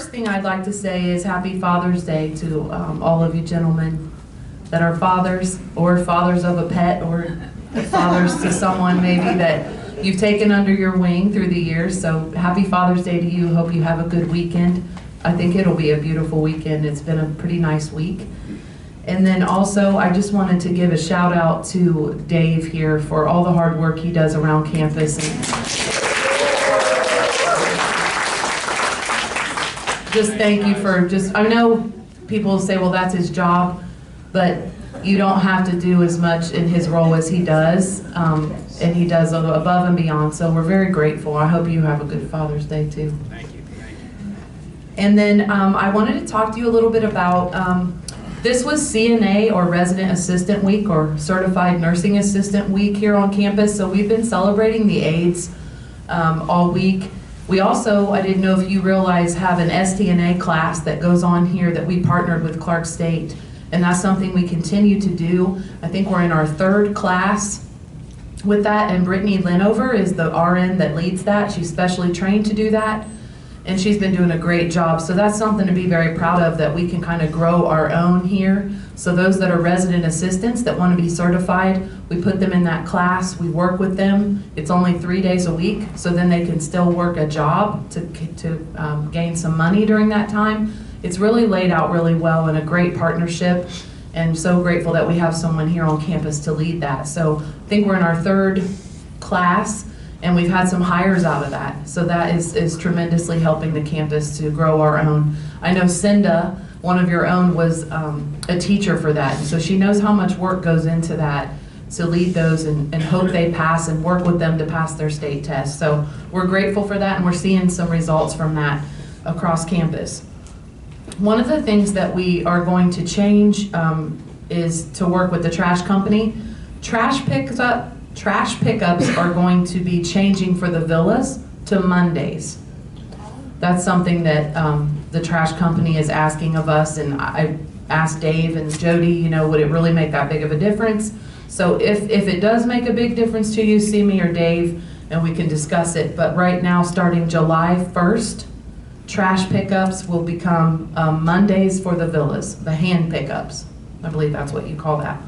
first thing I'd like to say is Happy Father's Day to all of you gentlemen that are fathers, or fathers of a pet, or fathers to someone maybe that you've taken under your wing through the years. So happy Father's Day to you. Hope you have a good weekend. I think it'll be a beautiful weekend. It's been a pretty nice week. And then also, I just wanted to give a shout out to Dave here for all the hard work he does around campus. And just thank you for I know people say, well, that's his job, but you don't have to do as much in his role as he does, and he does above and beyond. So we're very grateful. I hope you have a good Father's Day too. Thank you. Thank you. And then I wanted to talk to you a little bit about, this was CNA, or Resident Assistant Week, or Certified Nursing Assistant Week here on campus. So we've been celebrating the aides all week. We also, I didn't know if you realize, have an STNA class that goes on here that we partnered with Clark State. And that's something we continue to do. I think we're in our 3rd class with that, and Brittany Linover is the RN that leads that. She's specially trained to do that, and she's been doing a great job. So that's something to be very proud of, that we can kind of grow our own here. So those that are resident assistants that want to be certified, we put them in that class, we work with them. It's only 3 days a week, so then they can still work a job to gain some money during that time. It's really laid out really well, and a great partnership, and so grateful that we have someone here on campus to lead that. So I think we're in our 3rd class, and we've had some hires out of that. So that is tremendously helping the campus to grow our own. I know Cinda, one of your own, was a teacher for that, and so she knows how much work goes into that to lead those and hope they pass, and work with them to pass their state test. So we're grateful for that, and we're seeing some results from that across campus. One of the things that we are going to change is to work with the trash company. Trash pickups are going to be changing for the villas to Mondays. That's something that the trash company is asking of us, and I asked Dave and Jody, you know, would it really make that big of a difference? So if it does make a big difference to you, see me or Dave and we can discuss it. But right now, starting July 1st, trash pickups will become Mondays for the villas, the hand pickups. I believe that's what you call that.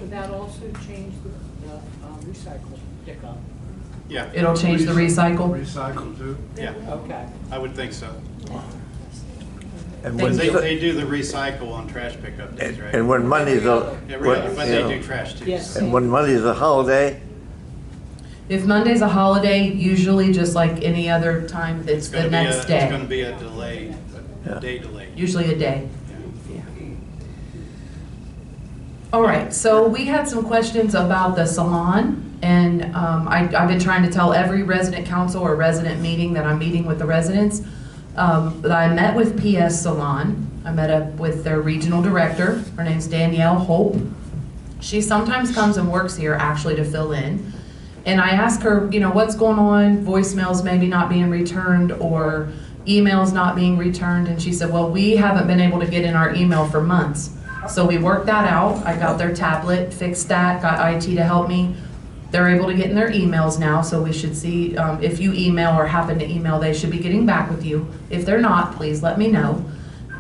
Would that also change the recycle pickup? Yeah. It'll change the recycle? Recycle too? Yeah. Okay. I would think so. And Thank when, They do the recycle on trash pickup days, right? and when Monday's a, Yeah, right, but they you know, do trash too. Yes. and when Monday's a holiday, If Monday's a holiday, usually just like any other time, it's the next day. It's going to be a delay, Yeah. a day delay. Usually a day. Yeah. All right, so we had some questions about the salon, and I've been trying to tell every resident council or resident meeting that I'm meeting with the residents that I met with PS Salon. I met up with their regional director. Her name's Danielle Hope. She sometimes comes and works here actually to fill in. And I ask her, you know, what's going on, voicemails maybe not being returned or emails not being returned. And she said, well, we haven't been able to get in our email for months. So we worked that out. I got their tablet, fixed that, got IT to help me. They're able to get in their emails now, so we should see if you email or happen to email, they should be getting back with you. If they're not, please let me know.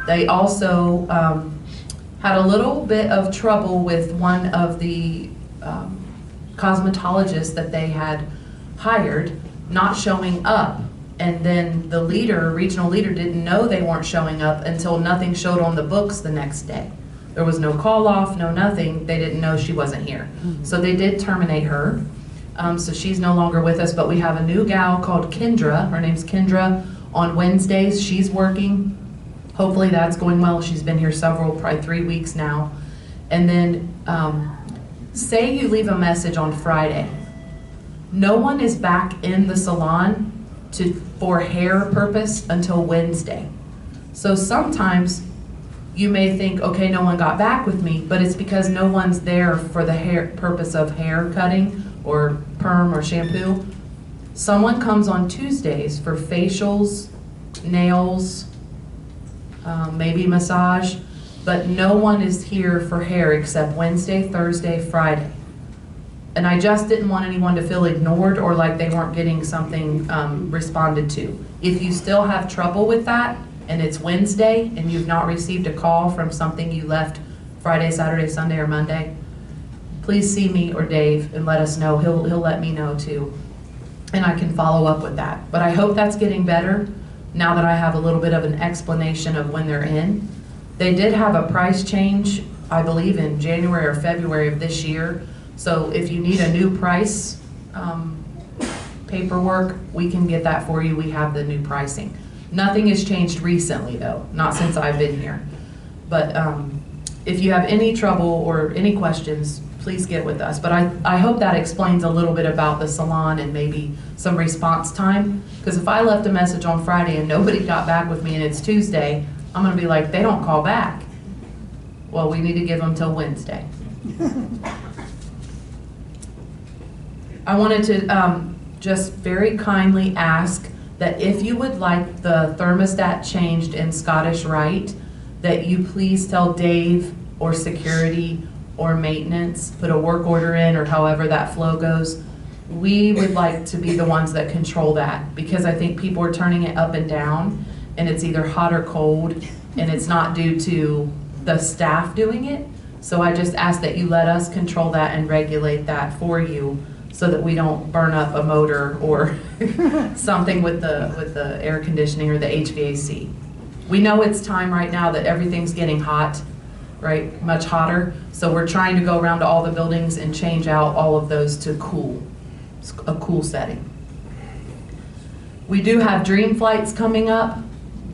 They also had a little bit of trouble with one of the cosmetologists that they had hired not showing up, and then the regional leader didn't know they weren't showing up until nothing showed on the books the next day. There was no call off, no nothing. They didn't know she wasn't here. So they did terminate her. So she's no longer with us, but we have a new gal called Kendra. Her name's Kendra. On Wednesdays, she's working. Hopefully that's going well. She's been here probably 3 weeks now. And then say you leave a message on Friday. No one is back in the salon for hair purpose until Wednesday. So sometimes you may think, okay, no one got back with me, but it's because no one's there for the purpose of hair cutting or perm or shampoo. Someone comes on Tuesdays for facials, nails, maybe massage, but no one is here for hair except Wednesday, Thursday, Friday. And I just didn't want anyone to feel ignored or like they weren't getting something responded to. If you still have trouble with that, and it's Wednesday and you've not received a call from something you left Friday, Saturday, Sunday, or Monday, please see me or Dave and let us know. He'll let me know too, and I can follow up with that. But I hope that's getting better now that I have a little bit of an explanation of when they're in. They did have a price change, I believe in January or February of this year. So if you need a new price paperwork, we can get that for you. We have the new pricing. Nothing has changed recently though, not since I've been here. But if you have any trouble or any questions, please get with us. But I hope that explains a little bit about the salon and maybe some response time. Because if I left a message on Friday and nobody got back with me and it's Tuesday, I'm gonna be like, they don't call back. Well, we need to give them till Wednesday. I wanted to just very kindly ask that if you would like the thermostat changed in Scottish Rite, that you please tell Dave or security or maintenance, put a work order in or however that flow goes. We would like to be the ones that control that, because I think people are turning it up and down and it's either hot or cold, and it's not due to the staff doing it. So I just ask that you let us control that and regulate that for you, so that we don't burn up a motor or something with the air conditioning or the HVAC. We know it's time right now that everything's getting hot, right? Much hotter. So we're trying to go around to all the buildings and change out all of those to cool, a cool setting. We do have dream flights coming up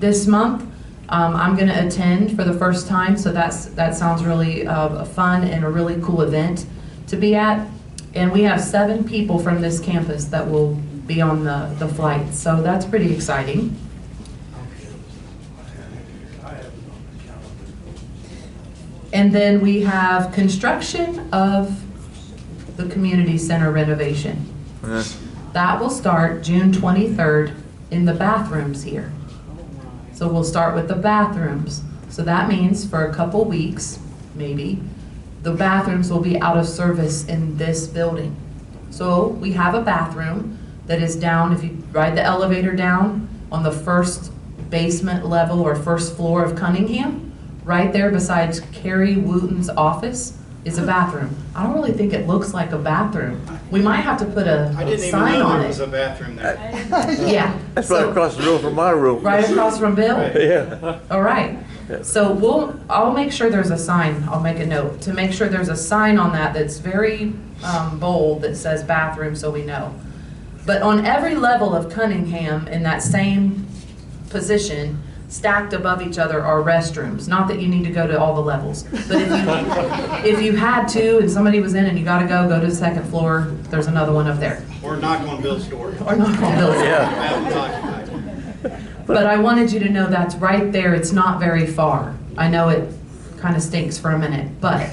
this month. I'm going to attend for the first time, so that sounds really fun and a really cool event to be at. And we have 7 people from this campus that will be on the flight, so that's pretty exciting. And then we have construction of the community center renovation. That will start June 23rd in the bathrooms here. So we'll start with the bathrooms. So that means for a couple weeks, maybe, the bathrooms will be out of service in this building. So we have a bathroom that is down, if you ride the elevator down on the first basement level or first floor of Cunningham, right there besides Carrie Wooten's office is a bathroom. I don't really think it looks like a bathroom. We might have to put a I didn't even sign know on there was a it. bathroom there. Yeah. That's right across the room from my room. Right across from Bill? Yeah. All right. So I'll make sure there's a sign. I'll make a note to make sure there's a sign on that that's very bold that says bathroom, so we know. But on every level of Cunningham in that same position, stacked above each other, are restrooms. Not that you need to go to all the levels, but if you had to and somebody was in and you gotta go to the second floor, there's another one up there. Or knock on Bill's door. Or knock on Bill's door. Bathroom's occupied. But I wanted you to know that's right there. It's not very far. I know it kind of stinks for a minute, but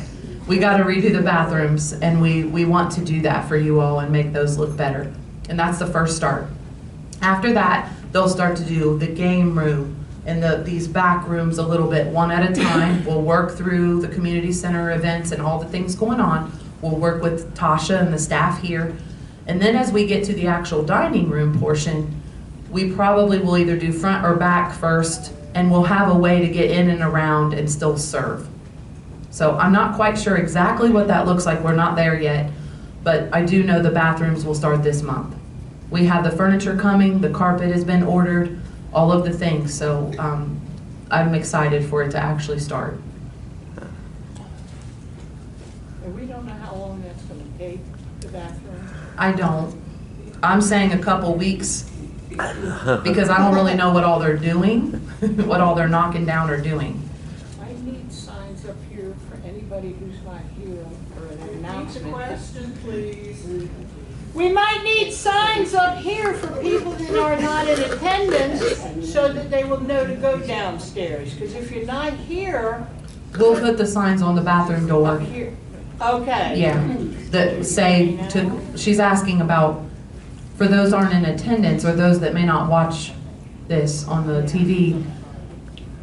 we got to redo the bathrooms, and we want to do that for you all and make those look better. And that's the first start. After that, they'll start to do the game room and these back rooms a little bit, one at a time. We'll work through the community center events and all the things going on. We'll work with Tasha and the staff here. And then as we get to the actual dining room portion, we probably will either do front or back first, and we'll have a way to get in and around and still serve. So I'm not quite sure exactly what that looks like. We're not there yet, but I do know the bathrooms will start this month. We have the furniture coming, the carpet has been ordered, all of the things. So I'm excited for it to actually start. And we don't know how long that's gonna take, the bathroom. I don't. I'm saying a couple weeks, because I don't really know what all they're doing, what all they're knocking down or doing. I need signs up here for anybody who's not here for an Repeat the announcement. question, please. We might need signs up here for people that are not in attendance so that they will know to go downstairs. Because if you're not here, We'll put the signs on the bathroom door. up here, okay. Yeah, that say she's asking about, for those aren't in attendance or those that may not watch this on the TV,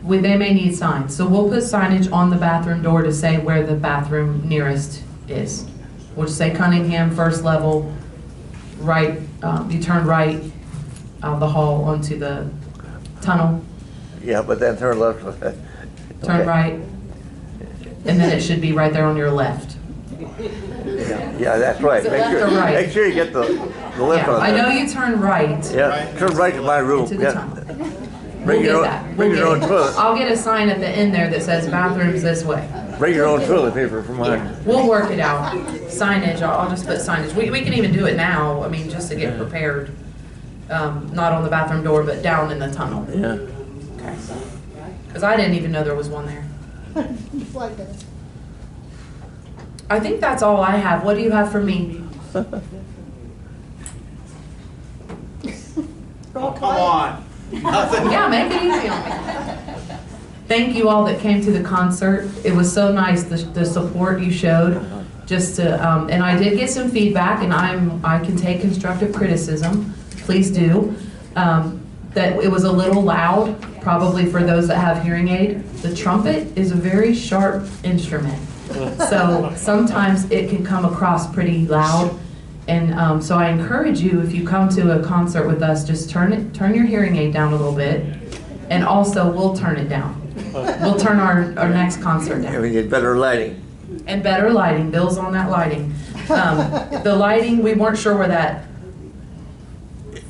they may need signs. So we'll put signage on the bathroom door to say where the bathroom nearest is. We'll just say Cunningham, first level, right, you turn right out the hall onto the tunnel, Yeah, but then turn left. Turn Okay. right, and then it should be right there on your left. Yeah, that's right. Is it left or right? Make sure you get the left Yeah, on I know there. you turn right Yeah, turn right to my room. into the Yeah. tunnel. Bring We'll your get own, that. bring We'll your own get it. toilet. I'll get a sign at the end there that says bathrooms this way. Bring your own toilet paper for mine. We'll work it out. Signage, I'll just put signage. We can even do it now, I mean, just to get prepared. Not on the bathroom door, but down in the tunnel. Yeah. Okay. Because I didn't even know there was one there. Like that. I think that's all I have. What do you have for me? Oh, come on. Nothing. Yeah, make it easy on me. Thank you all that came to the concert. It was so nice, the support you showed. Just to, and I did get some feedback, and I can take constructive criticism. Please do. That it was a little loud, probably for those that have hearing aid. The trumpet is a very sharp instrument, so sometimes it can come across pretty loud. And so I encourage you, if you come to a concert with us, just turn your hearing aid down a little bit, and also we'll turn it down. We'll turn our next concert down. We need better lighting. And better lighting. Bill's on that lighting. The lighting, we weren't sure where that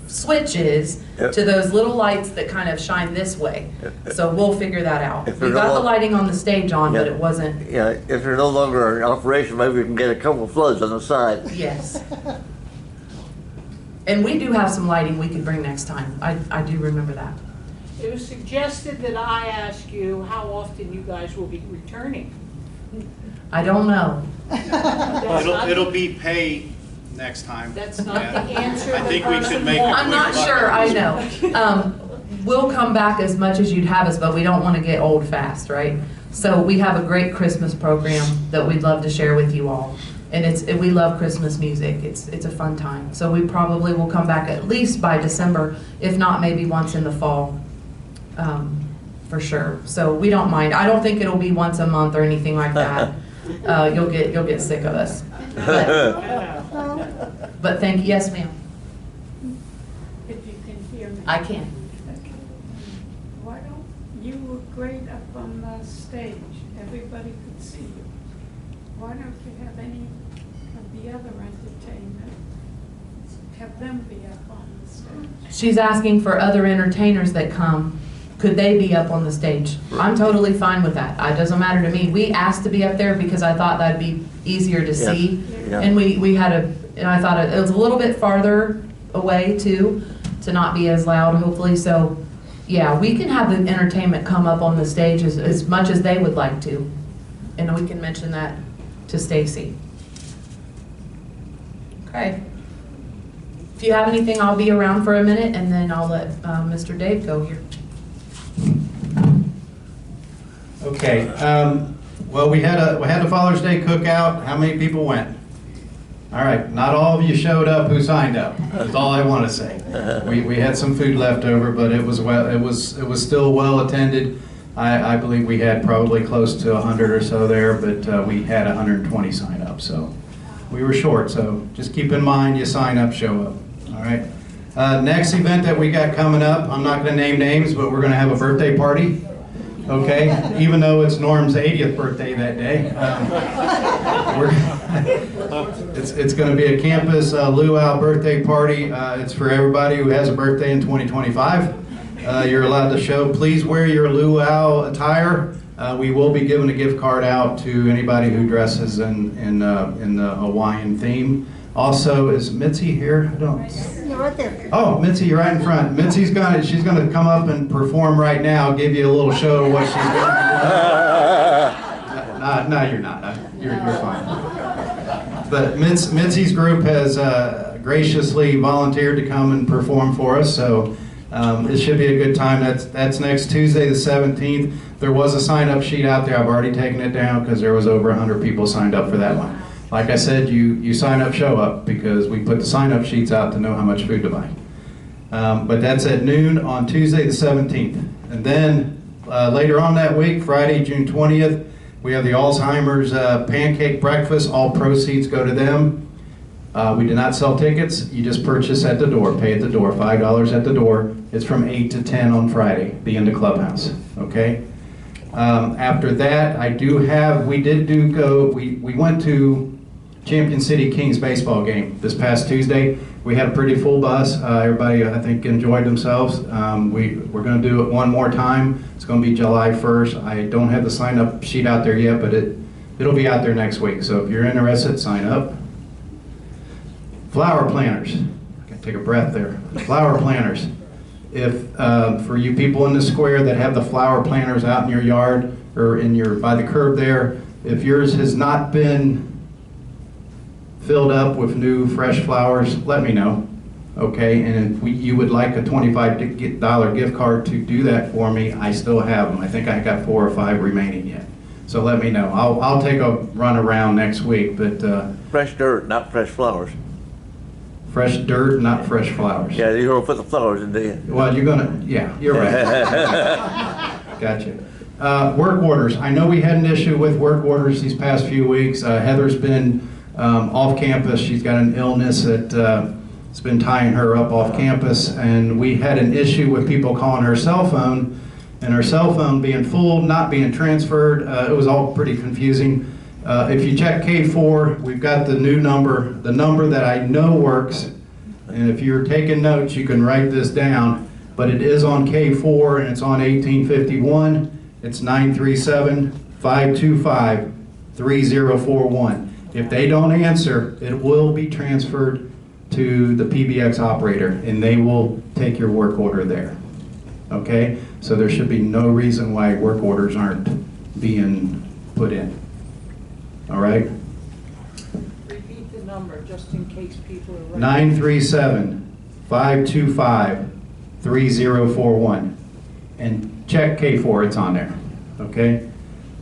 switch is Yep. to those little lights that kind of shine this way. So we'll figure that out. If We they're got no the lo- lighting on the stage on, but Yeah. it wasn't, Yeah, if they're no longer in operation, maybe we can get a couple of floods on the side. yes. And we do have some lighting we could bring next time. I do remember that. It was suggested that I ask you how often you guys will be returning. I don't know. That's not- It'll be pay next time. That's not Yeah. the answer I the think we person should make it. wants. I'm not sure, I know. We'll come back as much as you'd have us, but we don't want to get old fast, right? So we have a great Christmas program that we'd love to share with you all. And we love Christmas music. It's a fun time. So we probably will come back at least by December, if not maybe once in the fall, for sure. So we don't mind. I don't think it'll be once a month or anything like that. You'll get sick of us. But thank you. Yes, ma'am. If you can hear me. I can. Why don't, you were great up on the stage, everybody could see you. Why don't you have any of the other entertainment, have them be up on the stage? She's asking for other entertainers that come. Could they be up on the stage? I'm totally fine with that. It doesn't matter to me. We asked to be up there because I thought that'd be easier to see. Yeah. And we had and I thought it was a little bit farther away too, to not be as loud, hopefully. So, yeah, we can have the entertainment come up on the stage as much as they would like to. And we can mention that to Stacy. Okay. If you have anything, I'll be around for a minute, and then I'll let Mr. Dave go here. Okay, well, we had a Father's Day cookout. How many people went? All right, not all of you showed up who signed up. That's all I want to say. We had some food left over, but it was still well attended. I believe we had probably close to 100 or so there, but we had 120 sign up, so we were short. So just keep in mind, you sign up, show up. All right. Next event that we got coming up, I'm not going to name names, but we're going to have a birthday party. Okay, even though it's Norm's 80th birthday that day, it's going to be a campus luau birthday party. It's for everybody who has a birthday in 2025. You're allowed to show. Please wear your luau attire. We will be giving a gift card out to anybody who dresses in the Hawaiian theme. Also, is Mitzi here? I don't. You're right there. Oh, Mitzi, you're right in front. Mitzi's she's gonna come up and perform right now, give you a little show of what she's going to do. No, you're not. You're fine. But Mitzi's group has graciously volunteered to come and perform for us, so it should be a good time. That's next Tuesday the 17th. There was a sign-up sheet out there. I've already taken it down because there was over 100 people signed up for that one. Like I said, you sign up, show up, because we put the sign-up sheets out to know how much food to buy. But that's at noon on Tuesday the 17th. And then later on that week, Friday, June 20th, we have the Alzheimer's pancake breakfast. All proceeds go to them. We do not sell tickets. You just purchase at the door, pay at the door, $5 at the door. It's from 8 to 10 on Friday, be in the clubhouse, okay? After that, we went to Champion City Kings baseball game this past Tuesday. We had a pretty full bus. Everybody, I think, enjoyed themselves. We're going to do it one more time. It's going to be July 1st. I don't have the sign-up sheet out there yet, but it'll be out there next week. So if you're interested, sign up. Flower planters. I got to take a breath there. Flower planters. If for you people in the square that have the flower planters out in your yard or by the curb there, if yours has not been filled up with new fresh flowers, let me know, okay? And if you would like a $25 gift card to do that for me, I still have them. I think I got 4 or 5 remaining yet. So let me know. I'll take a run around next week, but Fresh dirt, not fresh flowers. fresh dirt, not fresh flowers. Yeah, you're gonna put the flowers in there. Well, yeah, you're right. Gotcha. Work orders. I know we had an issue with work orders these past few weeks. Heather's been off campus. She's got an illness that's been tying her up off campus, and we had an issue with people calling her cell phone, and her cell phone being full, not being transferred. It was all pretty confusing. If you check K4, we've got the new number, the number that I know works, and if you're taking notes, you can write this down, but it is on K4 and it's on 1851. It's 937-525-3041. If they don't answer, it will be transferred to the PBX operator, and they will take your work order there. Okay? So there should be no reason why work orders aren't being put in. All right? Repeat the number, just in case people are writing. 937-525-3041. And check K4, it's on there. Okay?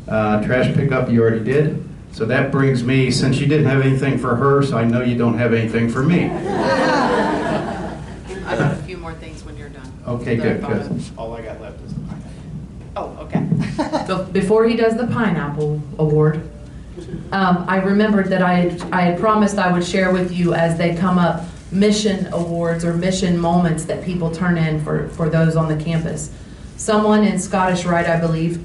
Trash pickup, you already did. So that brings me, since you didn't have anything for her, so I know you don't have anything for me. I got a few more things when you're done. Okay, good, good. All I got left is the pineapple. Oh, okay. So before he does the pineapple award, I remembered that I had promised I would share with you as they come up mission awards or mission moments that people turn in for those on the campus. Someone in Scottish Rite, I believe,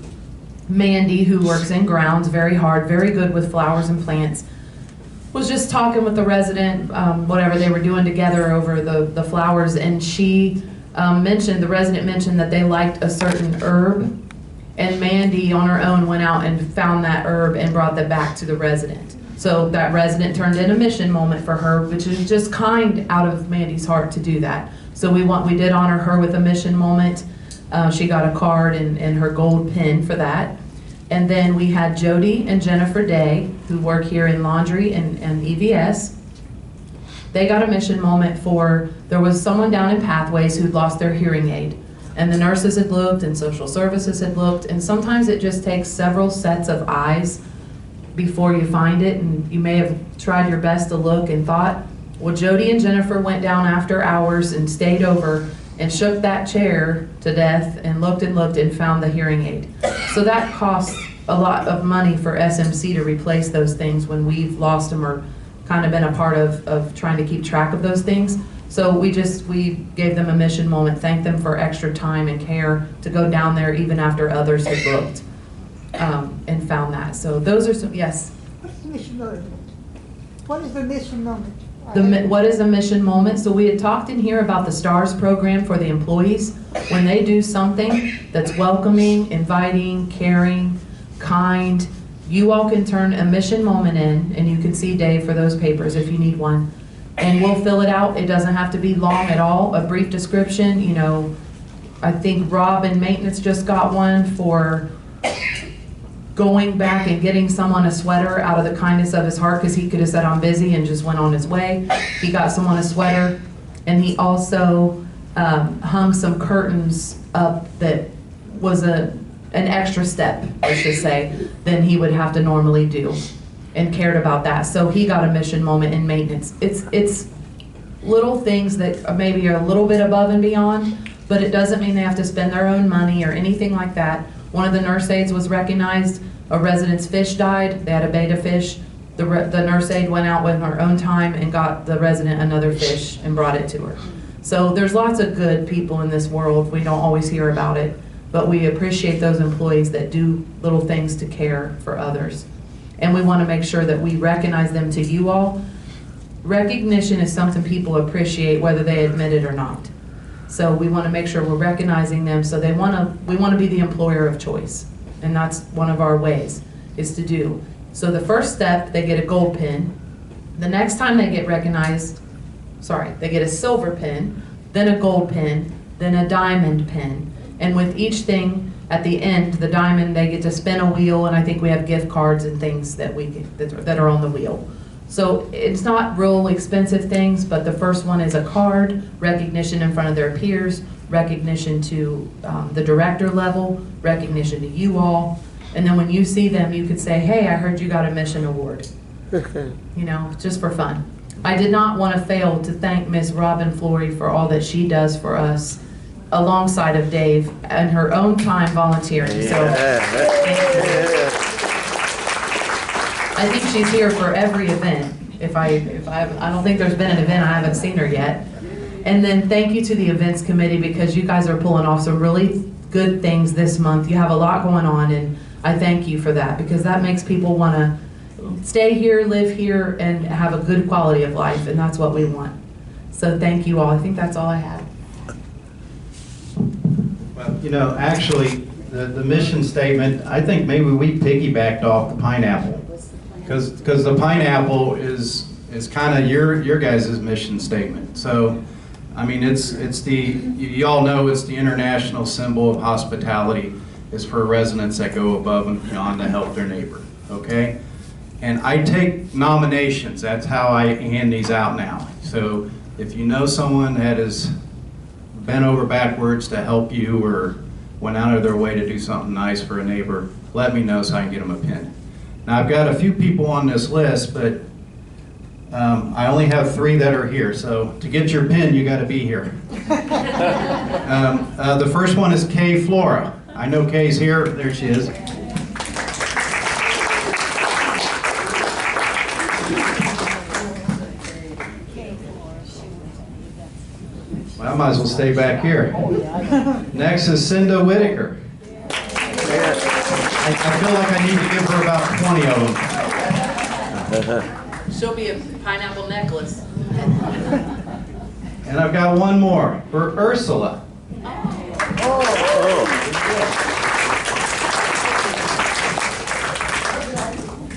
Mandy, who works in grounds, very hard, very good with flowers and plants, was just talking with the resident, whatever they were doing together over the flowers, and she the resident mentioned that they liked a certain herb, and Mandy on her own went out and found that herb and brought that back to the resident. So that resident turned in a mission moment for her, which is just kind out of Mandy's heart to do that. So we did honor her with a mission moment. She got a card and her gold pin for that. And then we had Jody and Jennifer Day, who work here in laundry and EVS. They got a mission moment there was someone down in Pathways who'd lost their hearing aid. And the nurses had looked and social services had looked, and sometimes it just takes several sets of eyes before you find it, and you may have tried your best to look and thought, well, Jody and Jennifer went down after hours and stayed over and shook that chair to death and looked and found the hearing aid. So that costs a lot of money for SMC to replace those things when we've lost them or kind of been a part of trying to keep track of those things. So we gave them a mission moment, thanked them for extra time and care to go down there even after others had looked and found that. So those are some, yes? What's the mission moment? What is the mission moment? What is a mission moment? So we had talked in here about the STARS program for the employees. When they do something that's welcoming, inviting, caring, kind, you all can turn a mission moment in, and you can see Dave for those papers if you need one. And we'll fill it out. It doesn't have to be long at all. A brief description, I think Rob in maintenance just got one for going back and getting someone a sweater out of the kindness of his heart, because he could have said I'm busy and just went on his way. He got someone a sweater, and he also hung some curtains up that was an extra step, let's just say, than he would have to normally do, and cared about that. So he got a mission moment in maintenance. It's little things that maybe are a little bit above and beyond, but it doesn't mean they have to spend their own money or anything like that. One of the nurse aides was recognized. A resident's fish died. They had a betta fish. The nurse aide went out with her own time and got the resident another fish and brought it to her. So there's lots of good people in this world. We don't always hear about it, but we appreciate those employees that do little things to care for others. And we want to make sure that we recognize them to you all. Recognition is something people appreciate whether they admit it or not. So we want to make sure we're recognizing them, so we want to be the employer of choice. And that's one of our ways, is to do. So the first step, they get a gold pin. The next time they get recognized, they get a silver pin, then a gold pin, then a diamond pin. And with each thing, at the end, the diamond, they get to spin a wheel, and I think we have gift cards and things that that are on the wheel. So it's not real expensive things, but the first one is a card, recognition in front of their peers, recognition to the director level, recognition to you all. And then when you see them, you could say, hey, I heard you got a mission award. You know, just for fun. I did not want to fail to thank Miss Robin Flory for all that she does for us alongside of Dave and her own time volunteering. So I think she's here for every event. I don't think there's been an event I haven't seen her yet. And then thank you to the events committee, because you guys are pulling off some really good things this month. You have a lot going on, and I thank you for that, because that makes people want to stay here, live here, and have a good quality of life, and that's what we want. So thank you all. I think that's all I have. Well, you know, actually, the mission statement, I think maybe we piggybacked off the pineapple. Because the pineapple is kind of your guys' mission statement. So, I mean, you all know it's the international symbol of hospitality. Is for residents that go above and beyond to help their neighbor, okay? And I take nominations. That's how I hand these out now. So if you know someone that has bent over backwards to help you or went out of their way to do something nice for a neighbor, let me know so I can get them a pin. Now, I've got a few people on this list, but I only have 3 that are here. So to get your pin, you got to be here. The first one is Kay Flora. I know Kay's here. There she is. Well, I might as well stay back here. Next is Cinda Whitaker. I feel like I need to give her about 20 of them. She'll be a pineapple necklace. And I've got one more for Ursula.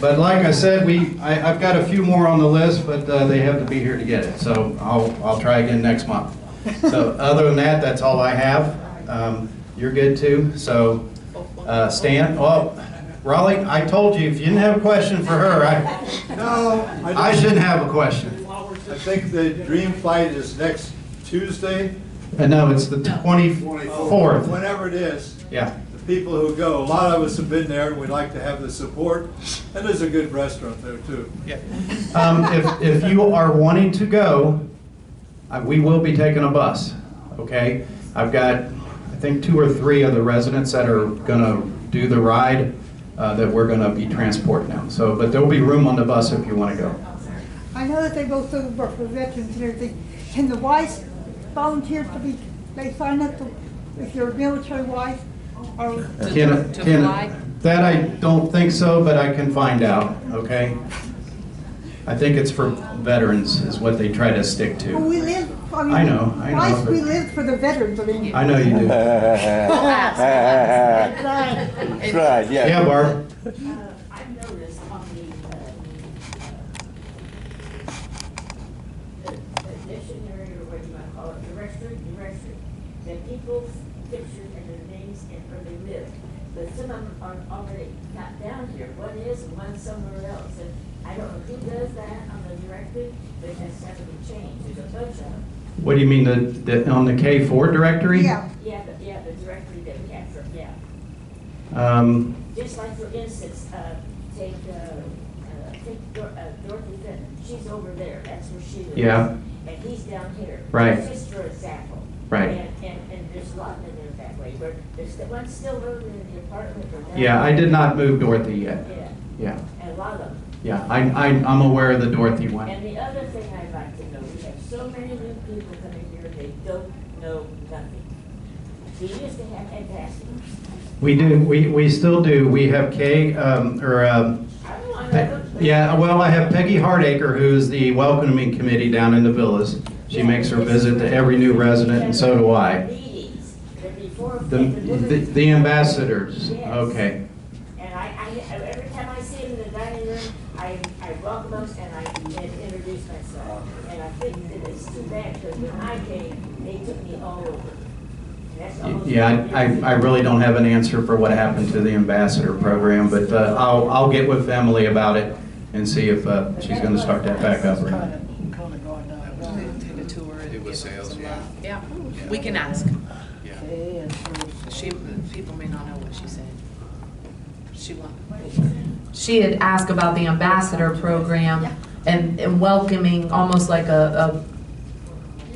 But like I said, I've got a few more on the list, but they have to be here to get it. So I'll try again next month. So other than that, that's all I have. You're good too. So Stan, Raleigh, I told you if you didn't have a question for her, I shouldn't have a question. I think the Dream Flight is next Tuesday. No, it's the 24th. Whenever it is. Yeah. The people who go, a lot of us have been there, and we'd like to have the support. And there's a good restaurant there too. Yeah. If you are wanting to go, we will be taking a bus. Okay. I've got, I think, 2 or 3 of the residents that are going to do the ride that we're going to be transporting them. So, but there will be room on the bus if you want to go. I know that they both do the work for veterans and everything. Can the wives volunteer they sign up to, if you're a military wife? Or That I don't think so, but I can find out, okay? I think it's for veterans is what they try to stick to. Well, we live, I know. Wives, we live for the veterans, I mean. I know you do. That's right. That's right, yeah. Yeah, Barb. I've noticed on the dictionary, or what you might call it, directory, that people's pictures and their names and where they live. But some of them are already not down here. One is and one's somewhere else. And I don't know who does that on the directory, but it has to be changed. There's a bunch of them. What do you mean, on the K4 directory? Yeah. Yeah, the directory that we have from, yeah. Just like, for instance, take Dorothy Fenton. She's over there. That's where she lives. Yeah. And he's down here. Right. Just for example. Right. And there's a lot in there that way. Where there's the one still over in the apartment. Or down Yeah, I did not move Dorothy yet. Yeah. Yeah. And a lot of them. Yeah, I'm aware of the Dorothy one. And the other thing I'd like to know, we have so many new people coming here, they don't know nothing. We used to have ambassadors. We do, we still do. We have yeah, well, I have Peggy Hardacre, who's the welcoming committee down in the villas. She makes her visit to every new resident, and so do I. The ambassadors, Yes. okay. And every time I see them in the dining room, I welcome them and I introduce myself. And I think that it's too bad because when I came, they took me all over. Yeah, I really don't have an answer for what happened to the ambassador program, but I'll get with Emily about it and see if she's going to start that back up or not. Take a tour. It was sales, yeah. Yeah, we can ask. Yeah. People may not know what she said. She had asked about the ambassador program and welcoming, almost like a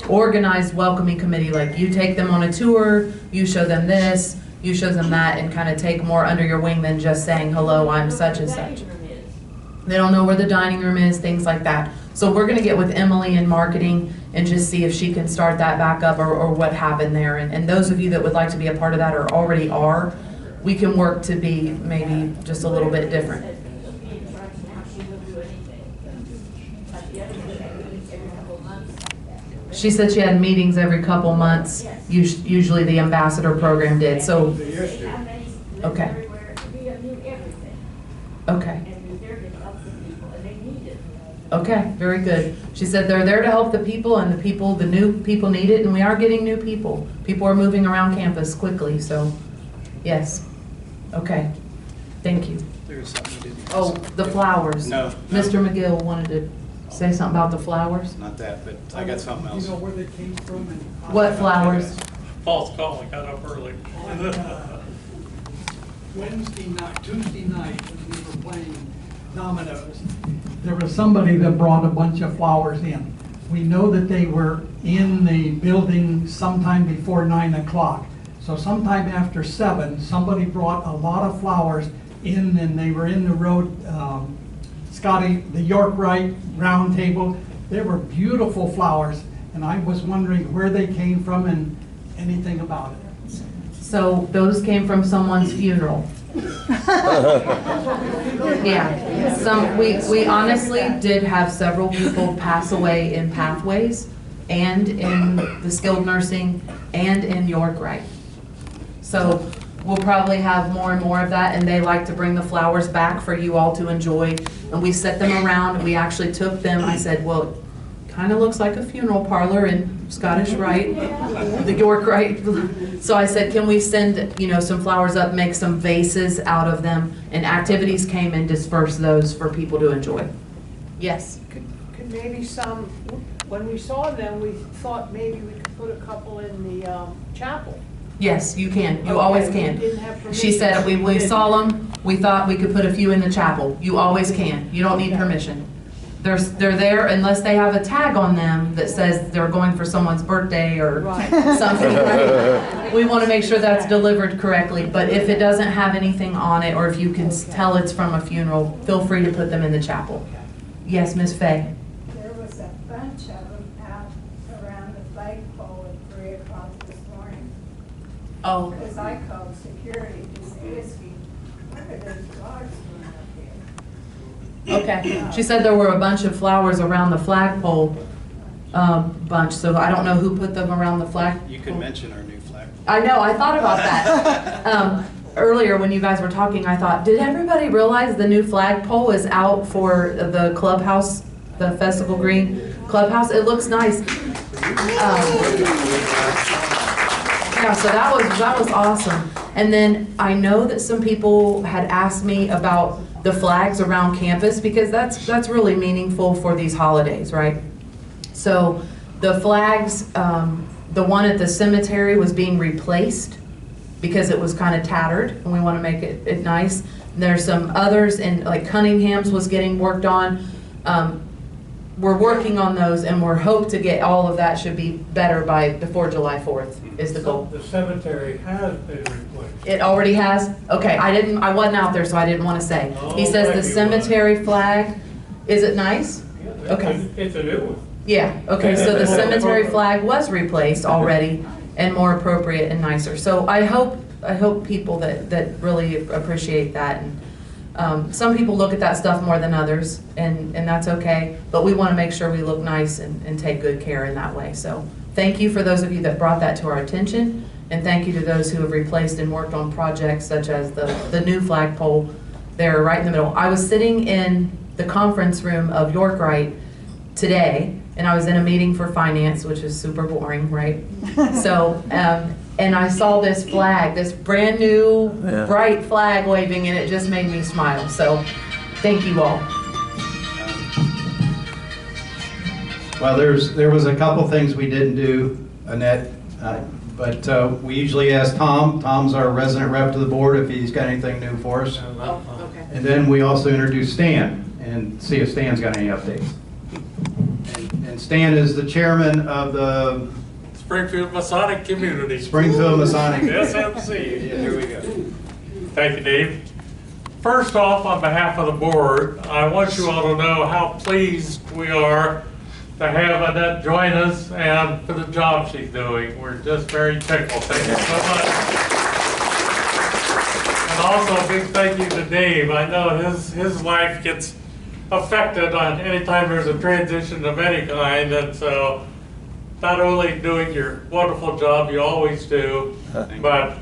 organized welcoming committee, like you take them on a tour, you show them this, you show them that, and kind of take more under your wing than just saying, hello, I'm such and such. They don't know where the dining room is, things like that. So we're gonna get with Emily in marketing and just see if she can start that back up or what happened there. And those of you that would like to be a part of that or already are, we can work to be maybe just a little bit different. She said she had meetings every couple months. Usually the ambassador program did, so. Okay. Okay. Okay, very good. She said they're there to help the people, and the new people need it, and we are getting new people. People are moving around campus quickly, so yes. Okay, thank you. There's something you didn't. Oh, the flowers. No. Mr. McGill wanted to say something about the flowers. Not that, but I got something else. You know where they came from? And What flowers? False calling, got up early. Tuesday night, when we were playing dominoes, there was somebody that brought a bunch of flowers in. We know that they were in the building sometime before 9 o'clock. So sometime after 7, somebody brought a lot of flowers in, and they were in the road, Scotty, the York Rite round table. They were beautiful flowers, and I was wondering where they came from and anything about it. So those came from someone's funeral. Yeah, we honestly did have several people pass away in Pathways and in the skilled nursing and in York Rite. So we'll probably have more and more of that, and they like to bring the flowers back for you all to enjoy. And we set them around, and we actually took them, I said, well, it kind of looks like a funeral parlor in Scottish Rite, the York Rite. So I said, can we send, some flowers up, make some vases out of them, and activities came and dispersed those for people to enjoy. Yes? Could maybe when we saw them, we thought maybe we could put a couple in the chapel. Yes, you can. You always can. We didn't have permission. She said when we saw them, we thought we could put a few in the chapel. You always can. You don't need permission. They're there unless they have a tag on them that says they're going for someone's birthday or something. Right? We want to make sure that's delivered correctly. But if it doesn't have anything on it, or if you can tell it's from a funeral, feel free to put them in the chapel. Yes, Miss Faye. There was a bunch of them out around the flagpole at 3 o'clock this morning. Oh. Because I called security just asking, what are those flowers doing up here? Okay. She said there were a bunch of flowers around the flagpole bunch, so I don't know who put them around the flag. You could mention our new flag. I know, I thought about that. Earlier when you guys were talking, I thought, did everybody realize the new flagpole is out for the clubhouse, the Festival Green clubhouse? It looks nice. Yeah, so that was awesome. And then I know that some people had asked me about the flags around campus, because that's really meaningful for these holidays, right? So the flags, the one at the cemetery was being replaced because it was kind of tattered, and we want to make it nice. And there's some others, and like Cunningham's was getting worked on. We're working on those, and we're hope to get all of that should be better before July 4th is the goal. The cemetery has been replaced. It already has? Okay, I wasn't out there, so I didn't want to say. He says the cemetery flag, is it nice? Yeah, Okay. It's a new one. Yeah, okay, so the cemetery flag was replaced already and more appropriate and nicer. So I hope people that really appreciate that. And some people look at that stuff more than others, and that's okay. But we want to make sure we look nice and take good care in that way. So thank you for those of you that brought that to our attention. And thank you to those who have replaced and worked on projects such as the new flagpole there right in the middle. I was sitting in the conference room of York Right today, and I was in a meeting for finance, which is super boring, right? So, and I saw this flag, this brand new bright flag waving, and it just made me smile. So, thank you all. Well, there was a couple things we didn't do, Annette, but we usually ask Tom. Tom's our resident rep to the board if he's got anything new for us. Oh, okay. And then we also introduce Stan and see if Stan's got any updates. And Stan is the chairman of the Springfield Masonic Community. Springfield Masonic. SMC. Yeah, here we go. Thank you, Dave. First off, on behalf of the board, I want you all to know how pleased we are to have Annette join us and for the job she's doing. We're just very tickled. Thank you so much. And also a big thank you to Dave. I know his life gets affected on any time there's a transition of any kind, and so not only doing your wonderful job you always do, but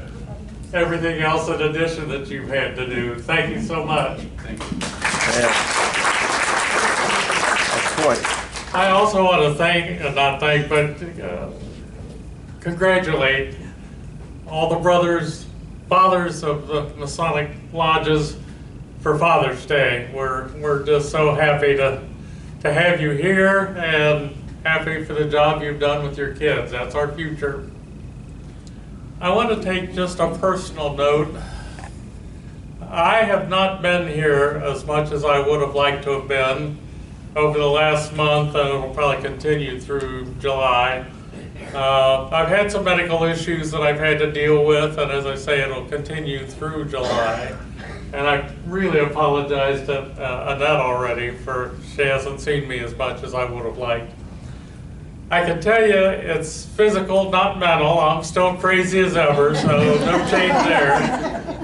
everything else in addition that you've had to do. Thank you so much. Thank you. Yeah. That's right. I also want to thank, not thank, but congratulate all the fathers of the Masonic lodges for Father's Day. We're just so happy to have you here and happy for the job you've done with your kids. That's our future. I want to take just a personal note. I have not been here as much as I would have liked to have been over the last month, and it will probably continue through July. I've had some medical issues that I've had to deal with, and as I say, it'll continue through July. And I really apologize to Annette already for she hasn't seen me as much as I would have liked. I can tell you it's physical, not mental. I'm still crazy as ever, so no change there.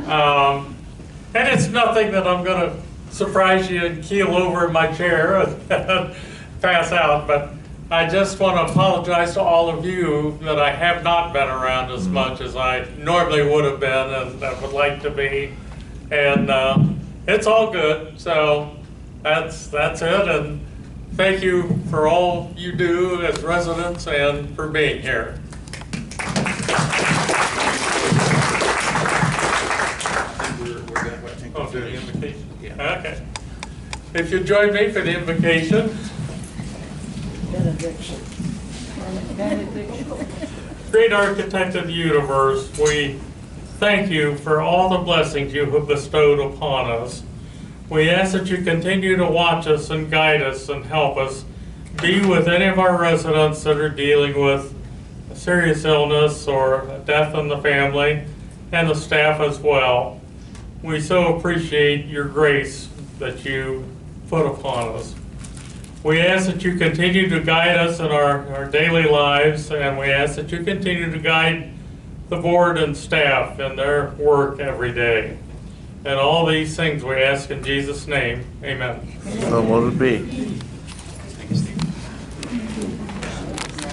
And it's nothing that I'm going to surprise you and keel over in my chair and pass out, but I just want to apologize to all of you that I have not been around as much as I normally would have been and I would like to be. And it's all good, so that's it, and thank you for all you do as residents and for being here. Oh, do the invocation? Yeah. Okay. If you join me for the invocation. Benediction. Great Architect of the universe, we thank you for all the blessings you have bestowed upon us. We ask that you continue to watch us and guide us and help us be with any of our residents that are dealing with a serious illness or a death in the family, and the staff as well. We so appreciate your grace that you put upon us. We ask that you continue to guide us in our daily lives, and we ask that you continue to guide the board and staff in their work every day. And all these things we ask in Jesus' name, amen. So will it be.